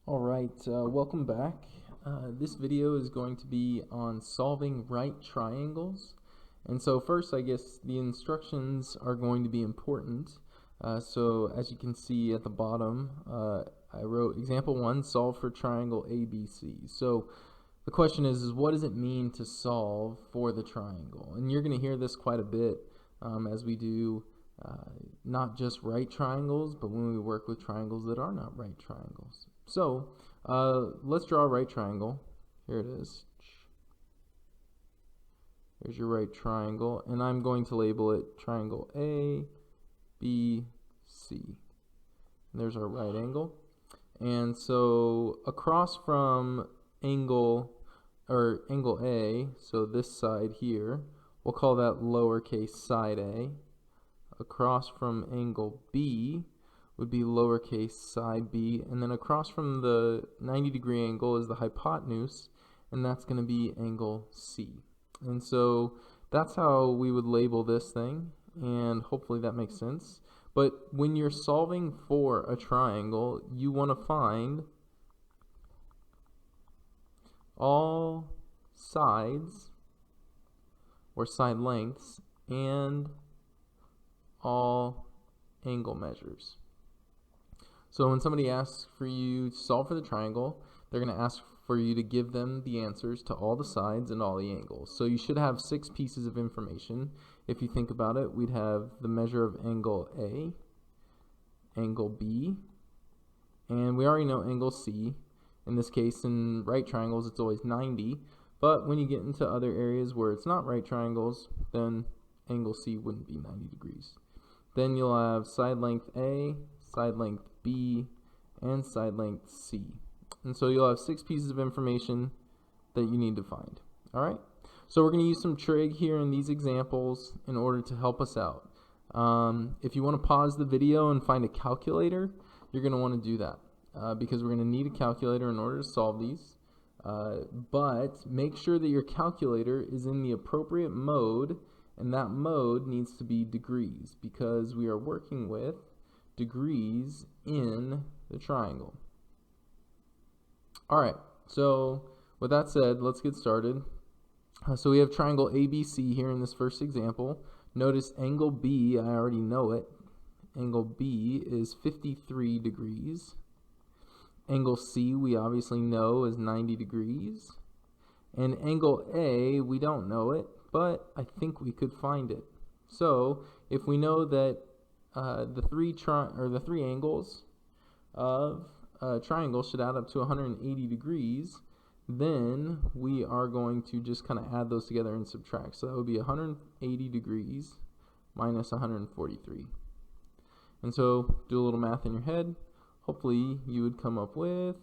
Alright, welcome back. This video is going to be on solving right triangles. And so first, I guess the instructions are going to be important. So as you can see at the bottom, I wrote example 1, solve for triangle ABC. So the question is what does it mean to solve for the triangle? And you're going to hear this quite a bit as we do not just right triangles, but when we work with triangles that are not right triangles. So let's draw a right triangle. Here it is. Here's your right triangle, and I'm going to label it triangle A, B, C. And there's our right angle. And so across from angle A, so this side here, we'll call that lowercase side A. Across from angle B would be lowercase side B, and then across from the 90-degree angle is the hypotenuse, and that's going to be angle C. And so that's how we would label this thing, and hopefully that makes sense. But when you're solving for a triangle, you want to find all sides or side lengths and all angle measures. So when somebody asks for you to solve for the triangle, they're going to ask for you to give them the answers to all the sides and all the angles. So you should have 6 pieces of information. If you think about it, we'd have the measure of angle A, angle B, and we already know angle C. In this case, in right triangles, it's always 90. But when you get into other areas where it's not right triangles, then angle C wouldn't be 90 degrees. Then you'll have side length A, side length B, and side length C. And so you'll have 6 pieces of information that you need to find. Alright? So we're going to use some trig here in these examples in order to help us out. If you want to pause the video and find a calculator, you're going to want to do that because we're going to need a calculator in order to solve these. But make sure that your calculator is in the appropriate mode, and that mode needs to be degrees because we are working with degrees in the triangle. Alright, so with that said, let's get started. So we have triangle ABC here in this first example. Notice angle B, I already know it. Angle B is 53 degrees. Angle C, we obviously know, is 90 degrees. And angle A, we don't know it, but I think we could find it. So if we know that the three angles of a triangle should add up to 180 degrees, then we are going to just kind of add those together and subtract. So that would be 180 degrees minus 143. And so do a little math in your head. Hopefully you would come up with,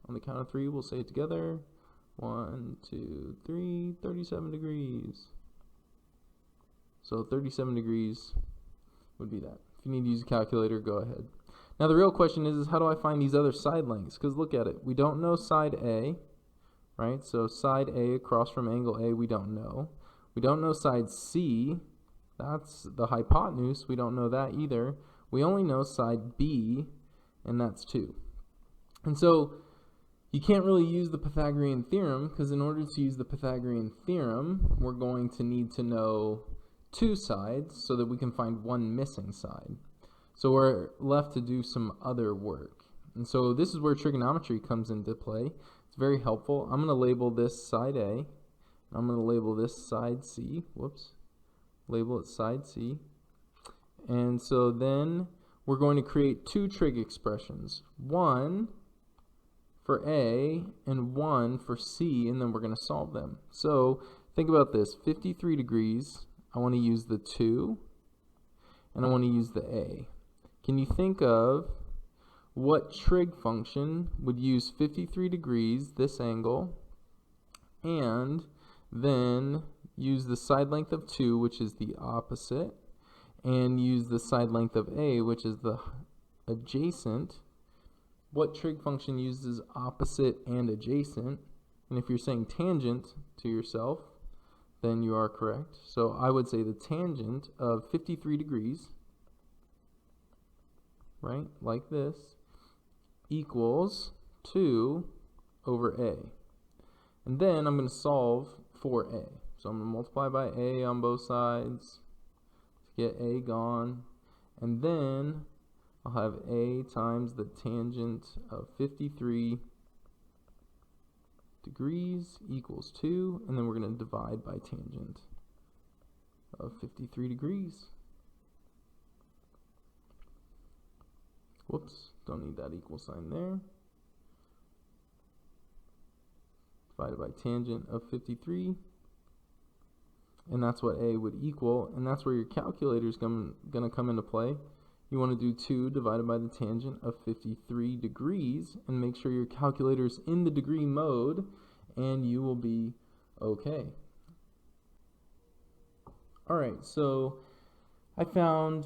on the count of 3, we'll say it together, 1, 2, 3, 37 degrees. So 37 degrees would be that. If you need to use a calculator, go ahead. Now the real question is how do I find these other side lengths? Because look at it. We don't know side A, right? So side A across from angle A, we don't know. We don't know side C. That's the hypotenuse. We don't know that either. We only know side B, and that's 2. And so you can't really use the Pythagorean theorem because in order to use the Pythagorean theorem, we're going to need to know 2 sides so that we can find one missing side. So we're left to do some other work. And so this is where trigonometry comes into play. It's very helpful. I'm going to label this side A. And I'm going to label this side C. Whoops. Label it side C. And so then we're going to create 2 trig expressions. One for A and one for C, and then we're going to solve them. So think about this. 53 degrees. I want to use the 2, and I want to use the A. Can you think of what trig function would use 53 degrees, this angle, and then use the side length of 2, which is the opposite, and use the side length of A, which is the adjacent? What trig function uses opposite and adjacent? And if you're saying tangent to yourself, then you are correct. So I would say the tangent of 53 degrees, right, like this, equals 2 over a. And then I'm going to solve for a. So I'm going to multiply by a on both sides to get a gone. And then I'll have a times the tangent of 53 degrees equals 2. And then we're going to divide by tangent of 53 degrees. Whoops, don't need that equal sign there. Divided by tangent of 53. And that's what a would equal. And that's where your calculator is going to come into play. You want to do 2 divided by the tangent of 53 degrees. And make sure your calculator is in the degree mode. And you will be okay. Alright, so I found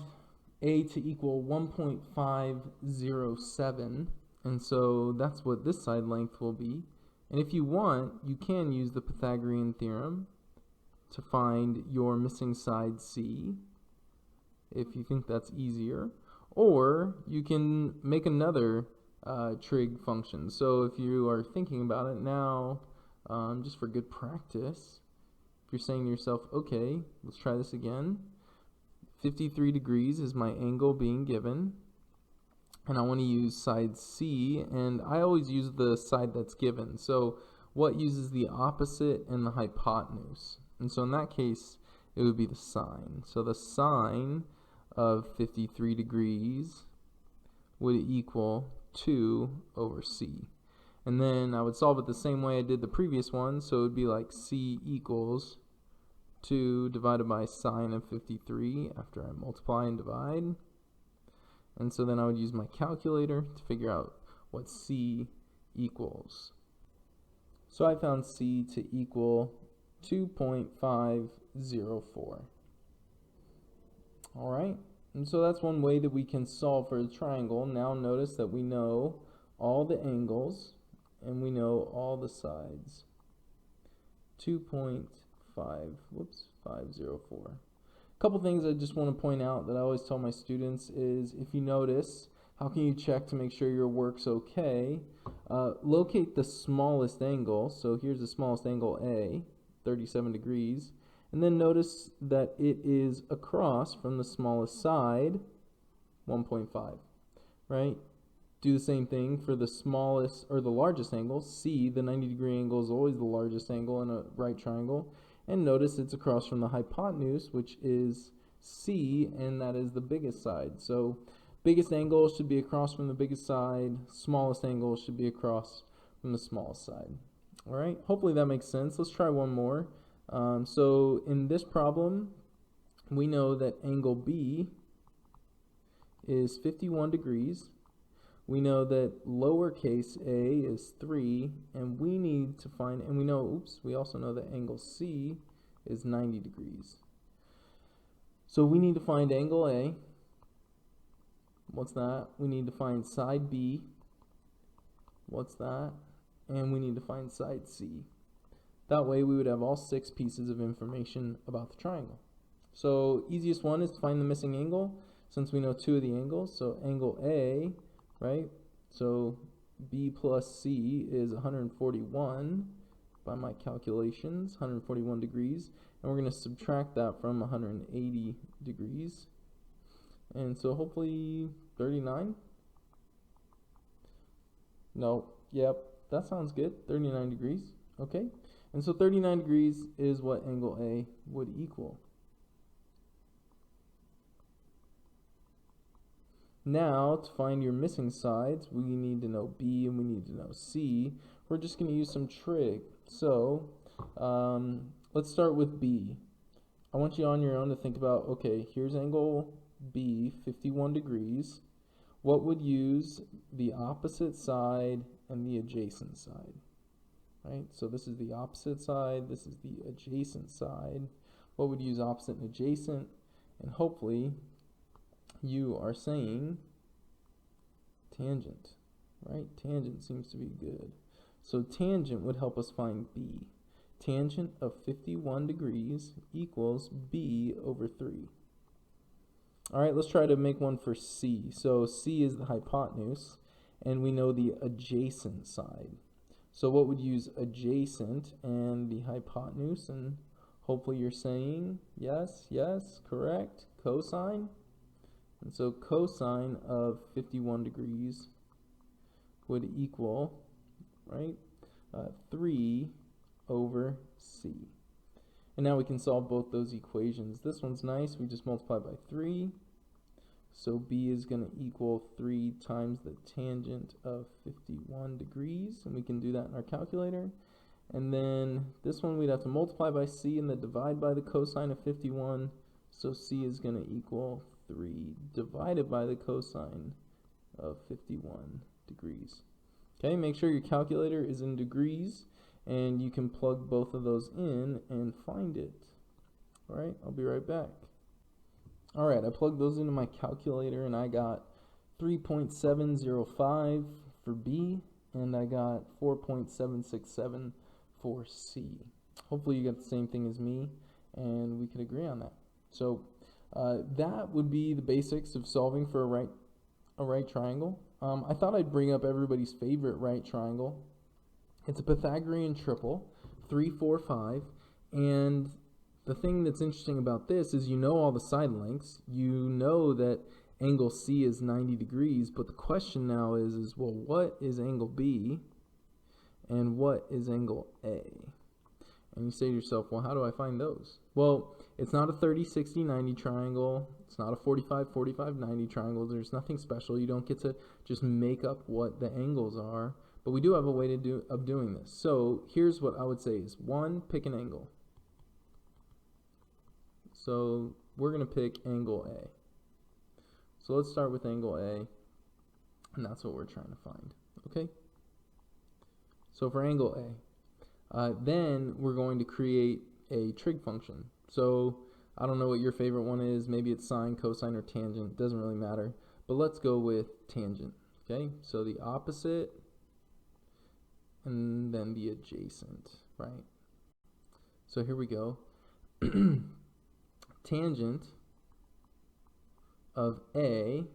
a to equal 1.507. And so that's what this side length will be. And if you want, you can use the Pythagorean theorem to find your missing side C, if you think that's easier. Or you can make another trig function. So if you are thinking about it now, just for good practice, if you're saying to yourself, okay, let's try this again. 53 degrees is my angle being given. And I want to use side C, and I always use the side that's given. So what uses the opposite and the hypotenuse? And so in that case, it would be the sine. So the sine of 53 degrees would equal 2 over C. And then I would solve it the same way I did the previous one. So it would be like C equals 2 divided by sine of 53 after I multiply and divide. And so then I would use my calculator to figure out what C equals. So I found C to equal 2.504. Alright, and so that's one way that we can solve for the triangle. Now notice that we know all the angles and we know all the sides. 2.504. Couple things I just want to point out that I always tell my students is, if you notice, how can you check to make sure your work's okay? Locate the smallest angle. So here's the smallest angle, A, 37 degrees. And then notice that it is across from the smallest side, 1.5, right? Do the same thing for the smallest or the largest angle, C. The 90-degree angle is always the largest angle in a right triangle. And notice it's across from the hypotenuse, which is C, and that is the biggest side. So biggest angle should be across from the biggest side. Smallest angle should be across from the smallest side. All right, hopefully that makes sense. Let's try one more. So in this problem, we know that angle B is 51 degrees. We know that lowercase a is 3, and we need to find, and we know, we also know that angle C is 90 degrees. So we need to find angle A. What's that? We need to find side B. What's that? And we need to find side C. That way we would have all 6 pieces of information about the triangle. So easiest one is to find the missing angle, since we know 2 of the angles. So angle A, right? So B plus C is 141 by my calculations, 141 degrees. And we're going to subtract that from 180 degrees. And so hopefully 39. No, yep, that sounds good. 39 degrees. Okay. And so 39 degrees is what angle A would equal. Now, to find your missing sides, we need to know B and we need to know C. We're just going to use some trig. So, let's start with B. I want you on your own to think about, okay, here's angle B, 51 degrees. What would use the opposite side and the adjacent side? Right? So this is the opposite side, this is the adjacent side. What would use opposite and adjacent? And hopefully you are saying tangent, right? Tangent seems to be good. So tangent would help us find B. Tangent of 51 degrees equals B over 3. All right, let's try to make one for C. So C is the hypotenuse, and we know the adjacent side. So what would use adjacent and the hypotenuse, and hopefully you're saying yes, yes, correct, cosine. And so cosine of 51 degrees would equal, right, 3 over c. And now we can solve both those equations. This one's nice, we just multiply by 3. So b is going to equal 3 times the tangent of 51 degrees, and we can do that in our calculator. And then this one we'd have to multiply by c and then divide by the cosine of 51. So c is going to equal 3 divided by the cosine of 51 degrees. Okay, make sure your calculator is in degrees, and you can plug both of those in and find it. All right, I'll be right back. All right, I plugged those into my calculator, and I got 3.705 for B, and I got 4.767 for C. Hopefully you got the same thing as me, and we could agree on that. So that would be the basics of solving for a right triangle. I thought I'd bring up everybody's favorite right triangle. It's a Pythagorean triple, 3, 4, 5, and the thing that's interesting about this is you know all the side lengths. You know that angle C is 90 degrees, but the question now is well, what is angle B and what is angle A? And you say to yourself, well, how do I find those? Well, it's not a 30, 60, 90 triangle. It's not a 45, 45, 90 triangle. There's nothing special. You don't get to just make up what the angles are, but we do have a way of doing this. So here's what I would say is, 1, pick an angle. So we're going to pick angle A. So let's start with angle A, and that's what we're trying to find. Okay? So for angle A, then we're going to create a trig function. So I don't know what your favorite one is. Maybe it's sine, cosine, or tangent. Doesn't really matter. But let's go with tangent. Okay? So the opposite and then the adjacent, right? So here we go. Tangent of A,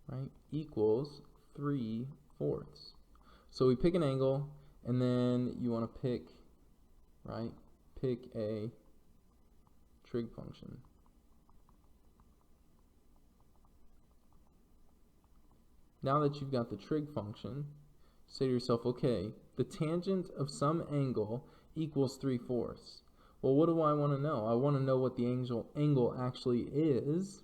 right, equals 3/4. So we pick an angle, and then you want to pick, right, pick a trig function. Now that you've got the trig function, say to yourself, okay, the tangent of some angle equals 3/4. Well, what do I want to know? I want to know what the angle actually is,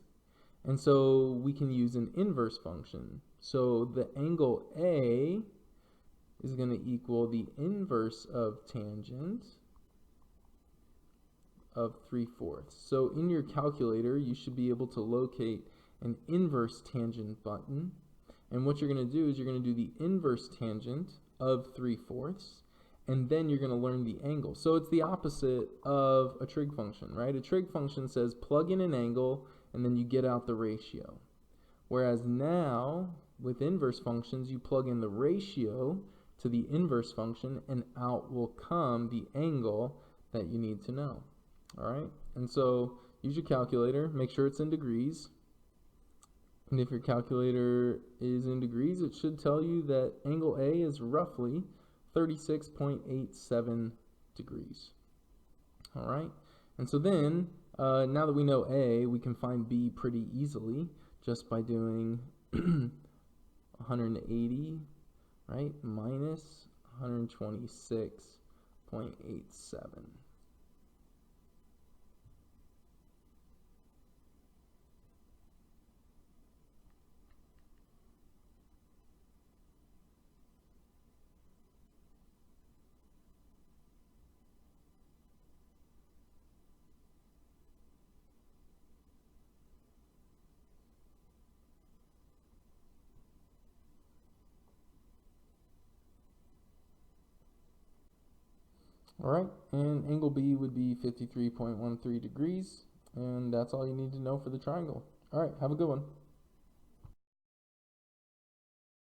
and so we can use an inverse function. So the angle A is going to equal the inverse of tangent of 3/4. So in your calculator, you should be able to locate an inverse tangent button, and what you're going to do is you're going to do the inverse tangent of 3/4, and then you're going to learn the angle. So it's the opposite of a trig function, right? A trig function says plug in an angle and then you get out the ratio. Whereas now, with inverse functions, you plug in the ratio to the inverse function and out will come the angle that you need to know. All right? And so use your calculator, make sure it's in degrees. And if your calculator is in degrees, it should tell you that angle A is roughly 36.87 degrees. All right, and so then now that we know A, we can find B pretty easily just by doing 180, right, minus 126.87. All right, and angle B would be 53.13 degrees, and that's all you need to know for the triangle. All right, have a good one.